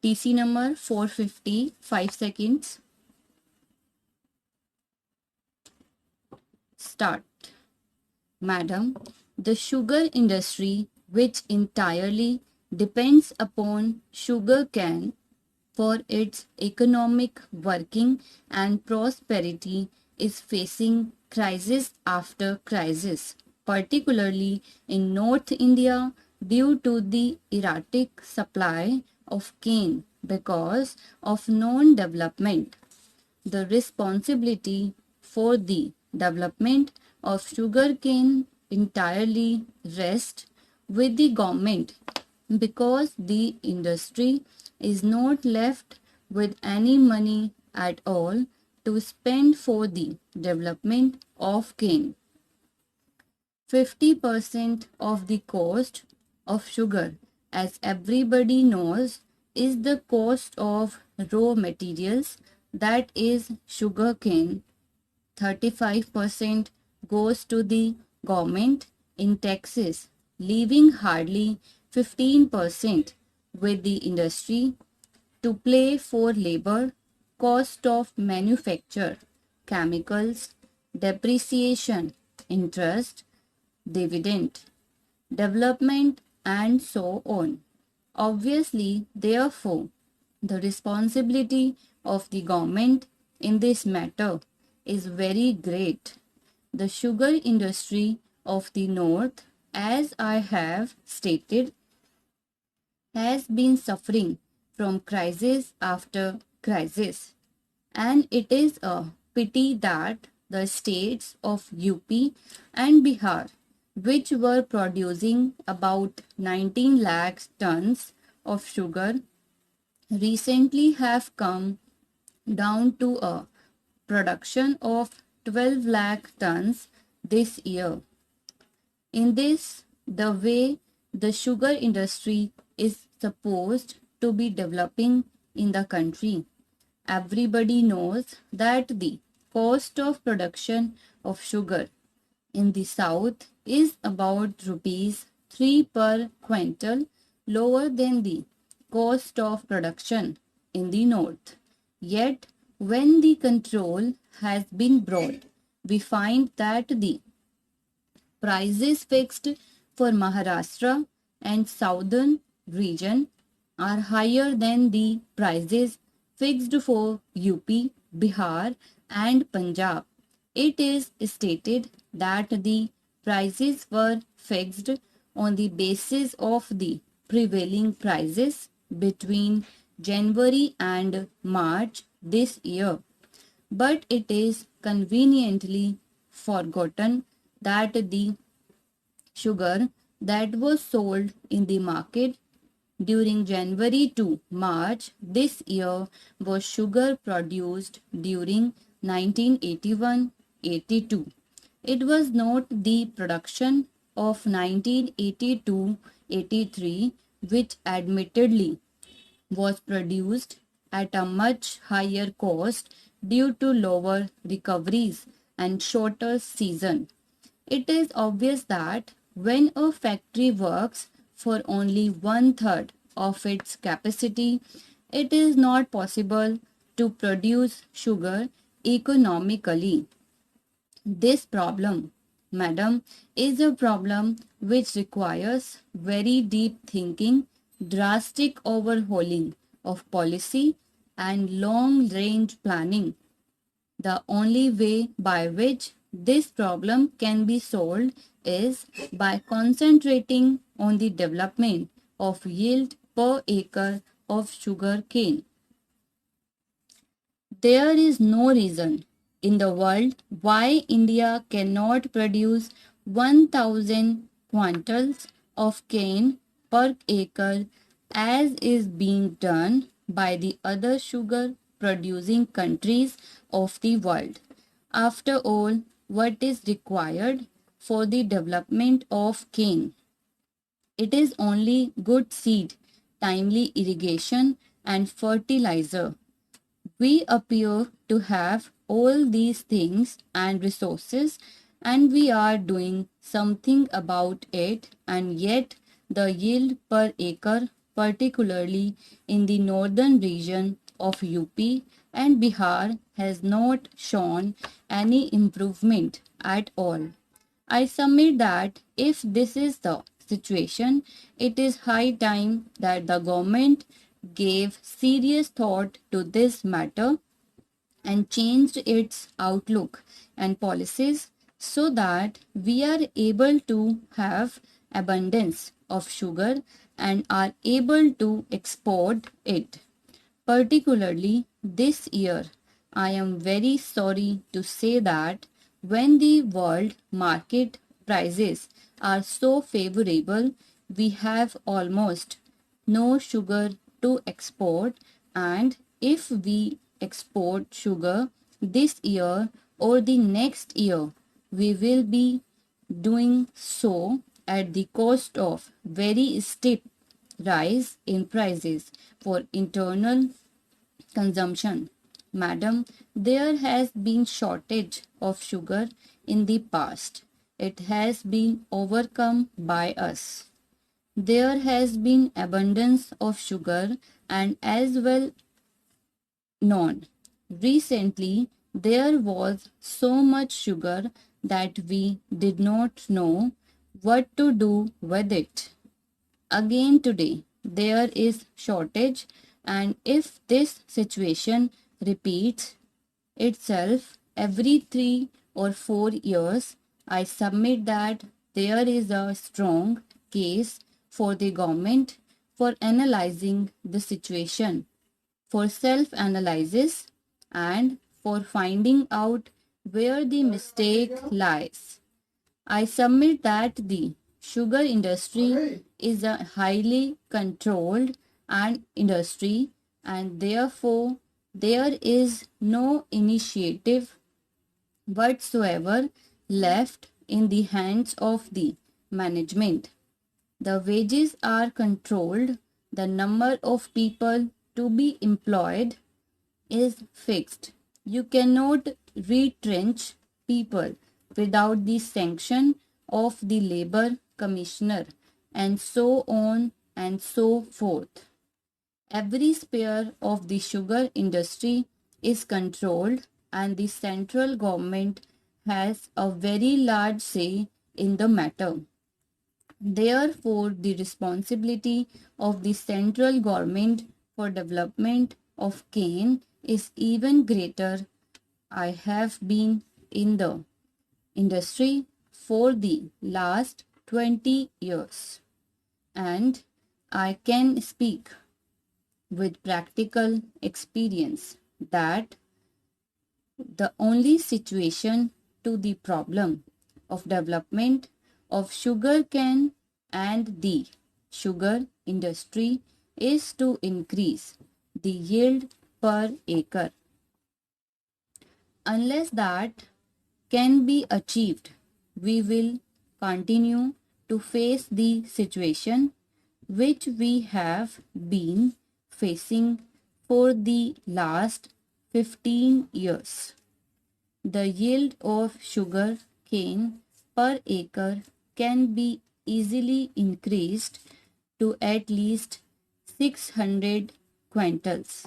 TC number 450, 5 seconds. Start. Madam, the sugar industry, which entirely depends upon sugar cane for its economic working and prosperity, is facing crisis after crisis, particularly in North India due to the erratic supply of cane because of non-development. The responsibility for the development of sugarcane entirely rests with the government because the industry is not left with any money at all to spend for the development of cane. 50% of the cost of sugar, as everybody knows, is the cost of raw materials, that is sugarcane. 35% goes to the government in taxes, leaving hardly 15% with the industry to pay for labor, cost of manufacture, chemicals, depreciation, interest, dividend, development, and so on. Obviously, therefore, the responsibility of the government in this matter is very great. The sugar industry of the North, as I have stated, has been suffering from crisis after crisis, and it is a pity that the states of UP and Bihar, which were producing about 19 lakh tons of sugar, recently have come down to a production of 12 lakh tons this year. In this, the way the sugar industry is supposed to be developing in the country, everybody knows that the cost of production of sugar in the south is about rupees 3 per quintal, lower than the cost of production in the north. Yet, when the control has been brought, we find that the prices fixed for Maharashtra and southern region are higher than the prices fixed for UP, Bihar, and Punjab. It is stated that the prices were fixed on the basis of the prevailing prices between January and March this year. But it is conveniently forgotten that the sugar that was sold in the market during January to March this year was sugar produced during 1981-82. It was not the production of 1982-83, which admittedly was produced at a much higher cost due to lower recoveries and shorter season. It is obvious that when a factory works for only one third of its capacity, it is not possible to produce sugar economically. This problem, madam, is a problem which requires very deep thinking, drastic overhauling of policy, and long range planning. The only way by which this problem can be solved is by concentrating on the development of yield per acre of sugar cane. There is no reason in the world why India cannot produce 1000 quintals of cane per acre as is being done by the other sugar producing countries of the world. After all, what is required for the development of cane? It is only good seed, timely irrigation, and fertilizer. We appear to have all these things and resources, and we are doing something about it, and yet the yield per acre particularly in the northern region of UP, and Bihar has not shown any improvement at all. I submit that if this is the situation, it is high time that the government gave serious thought to this matter and changed its outlook and policies so that we are able to have abundance of sugar and are able to export it. Particularly this year, I am very sorry to say that when the world market prices are so favorable, we have almost no sugar to export, and if we export sugar this year or the next year, we will be doing so at the cost of very steep rise in prices for internal consumption. Madam, there has been shortage of sugar in the past. It has been overcome by us. There has been abundance of sugar and as well known. Recently, there was so much sugar that we did not know what to do with it. Again today, there is shortage, and if this situation repeats itself every 3 or 4 years, I submit that there is a strong case for the government for analyzing the situation, for self-analysis, and for finding out where the mistake lies. I submit that the sugar industry is a highly controlled industry, and therefore there is no initiative whatsoever left in the hands of the management. The wages are controlled, the number of people to be employed is fixed. You cannot retrench people without the sanction of the labor commissioner, and so on and so forth. Every sphere of the sugar industry is controlled, and the central government has a very large say in the matter. Therefore, the responsibility of the central government for development of cane is even greater. I have been in the industry for the last 20 years, and I can speak with practical experience that the only situation to the problem of development of sugar cane and the sugar industry is to increase the yield per acre. Unless that can be achieved, we will continue to face the situation which we have been facing for the last 15 years. The yield of sugar cane per acre can be easily increased to at least 600 quintals.